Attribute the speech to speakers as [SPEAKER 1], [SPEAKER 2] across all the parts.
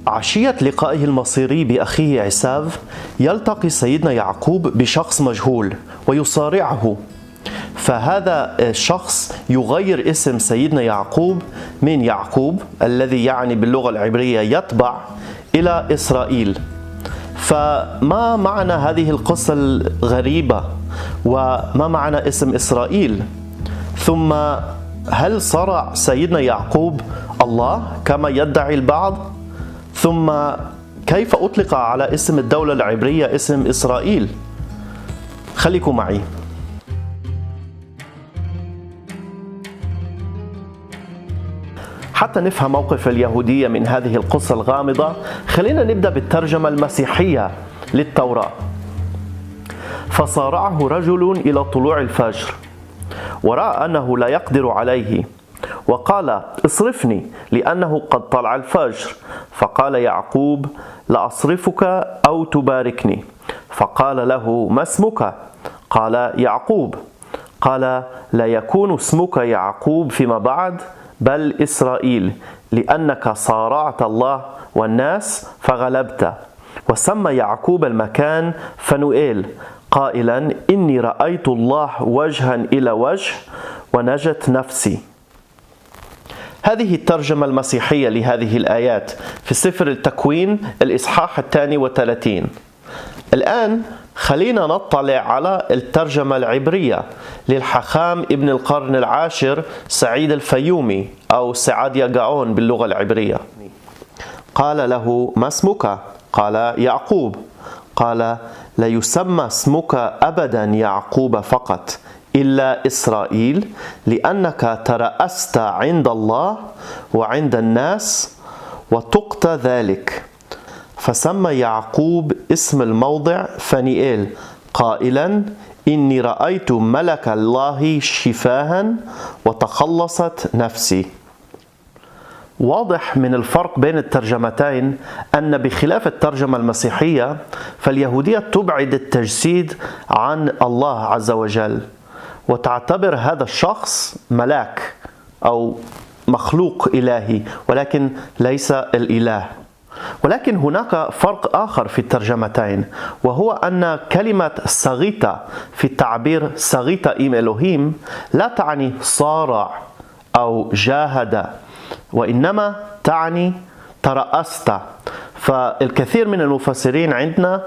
[SPEAKER 1] عشية لقائه المصيري بأخيه عيساو يلتقي سيدنا يعقوب بشخص مجهول ويصارعه، فهذا الشخص يغير اسم سيدنا يعقوب من يعقوب الذي يعني باللغة العبرية يتبع إلى إسرائيل. فما معنى هذه القصة الغريبة؟ وما معنى اسم إسرائيل؟ ثم هل صرع سيدنا يعقوب الله كما يدعي البعض؟ ثم كيف أطلق على اسم الدولة العبرية اسم إسرائيل؟ خليكم معي. حتى نفهم موقف اليهودية من هذه القصة الغامضة، خلينا نبدأ بالترجمة المسيحية للتوراة. فصارعه رجل إلى طلوع الفجر ورأى أنه لا يقدر عليه، وقال: اصرفني لأنه قد طلع الفجر. فقال يعقوب: لأصرفك أو تباركني. فقال له: ما اسمك؟ قال: يعقوب. قال: لا يكون اسمك يعقوب فيما بعد، بل إسرائيل، لأنك صارعت الله والناس فغلبت. وسمى يعقوب المكان فنوئيل، قائلا: إني رأيت الله وجها إلى وجه ونجت نفسي. هذه الترجمة المسيحية لهذه الآيات في سفر التكوين الإصحاح 32. الآن خلينا نطلع على الترجمة العبرية للحخام ابن القرن العاشر سعيد الفيومي أو سعاديا جاون باللغة العبرية. قال له: ما اسمك؟ قال: يعقوب. قال: لا يسمى اسمك أبدا يعقوب فقط، إلا إسرائيل، لأنك ترأست عند الله وعند الناس وتقت ذلك. فسمى يعقوب اسم الموضع فنيئيل، قائلا: إني رأيت ملك الله شفاها وتخلصت نفسي. واضح من الفرق بين الترجمتين أن بخلاف الترجمة المسيحية فاليهودية تبعد التجسيد عن الله عز وجل، وتعتبر هذا الشخص ملاك أو مخلوق إلهي، ولكن ليس الإله. ولكن هناك فرق آخر في الترجمتين، وهو أن كلمة سغيتا في التعبير سغيتا إم إلهيم لا تعني صارع أو جاهد، وإنما تعني ترأست. فالكثير من المفسرين عندنا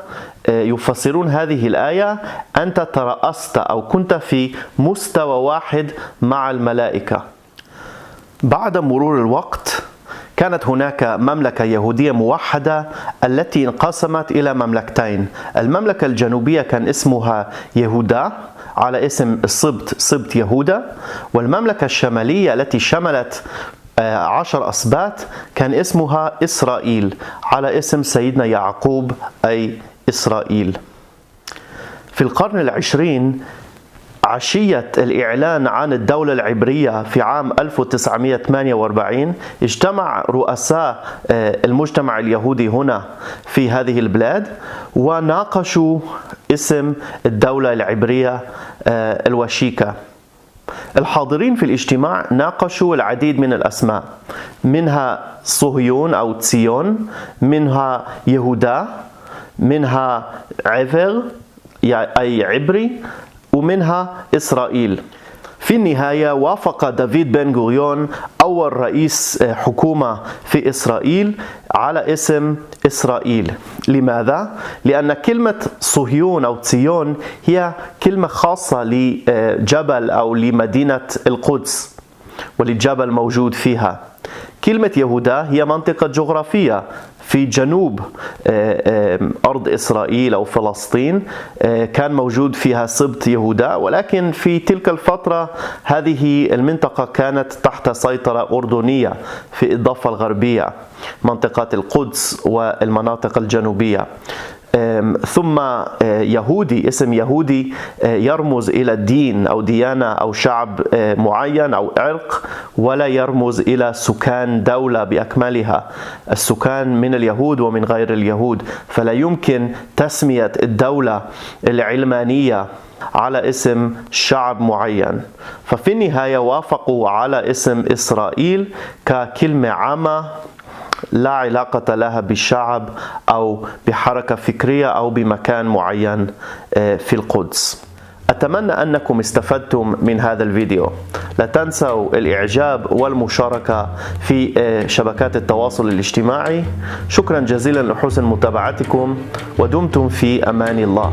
[SPEAKER 1] يفسرون هذه الآية: أنت ترأست أو كنت في مستوى واحد مع الملائكة. بعد مرور الوقت كانت هناك مملكة يهودية موحدة التي انقسمت إلى مملكتين. المملكة الجنوبية كان اسمها يهودا على اسم السبط، سبط يهودا، والمملكة الشمالية التي شملت 10 أسباط كان اسمها إسرائيل على اسم سيدنا يعقوب أي إسرائيل. في القرن العشرين، عشية الإعلان عن الدولة العبرية في عام 1948، اجتمع رؤساء المجتمع اليهودي هنا في هذه البلاد وناقشوا اسم الدولة العبرية الوشيكة. الحاضرين في الاجتماع ناقشوا العديد من الأسماء، منها صهيون أو تسيون، منها يهودا، منها عبر أي عبري، ومنها إسرائيل. في النهاية وافق دافيد بن غوريون أول رئيس حكومة في إسرائيل على اسم إسرائيل. لماذا؟ لأن كلمة صهيون أو تسيون هي كلمة خاصة لجبل أو لمدينة القدس وللجبل موجود فيها. كلمة يهودا هي منطقة جغرافية في جنوب أرض إسرائيل أو فلسطين، كان موجود فيها سبط يهودا، ولكن في تلك الفترة هذه المنطقة كانت تحت سيطرة أردنية في الضفة الغربية، منطقة القدس والمناطق الجنوبية. ثم يهودي، اسم يهودي يرمز إلى الدين أو ديانة أو شعب معين أو عرق، ولا يرمز إلى سكان دولة بأكملها. السكان من اليهود ومن غير اليهود، فلا يمكن تسمية الدولة العلمانية على اسم شعب معين. ففي النهاية وافقوا على اسم إسرائيل ككلمة عامة لا علاقة لها بالشعب أو بحركة فكرية أو بمكان معين في القدس. أتمنى أنكم استفدتم من هذا الفيديو. لا تنسوا الإعجاب والمشاركة في شبكات التواصل الاجتماعي. شكرا جزيلا لحسن متابعتكم، ودمتم في أمان الله.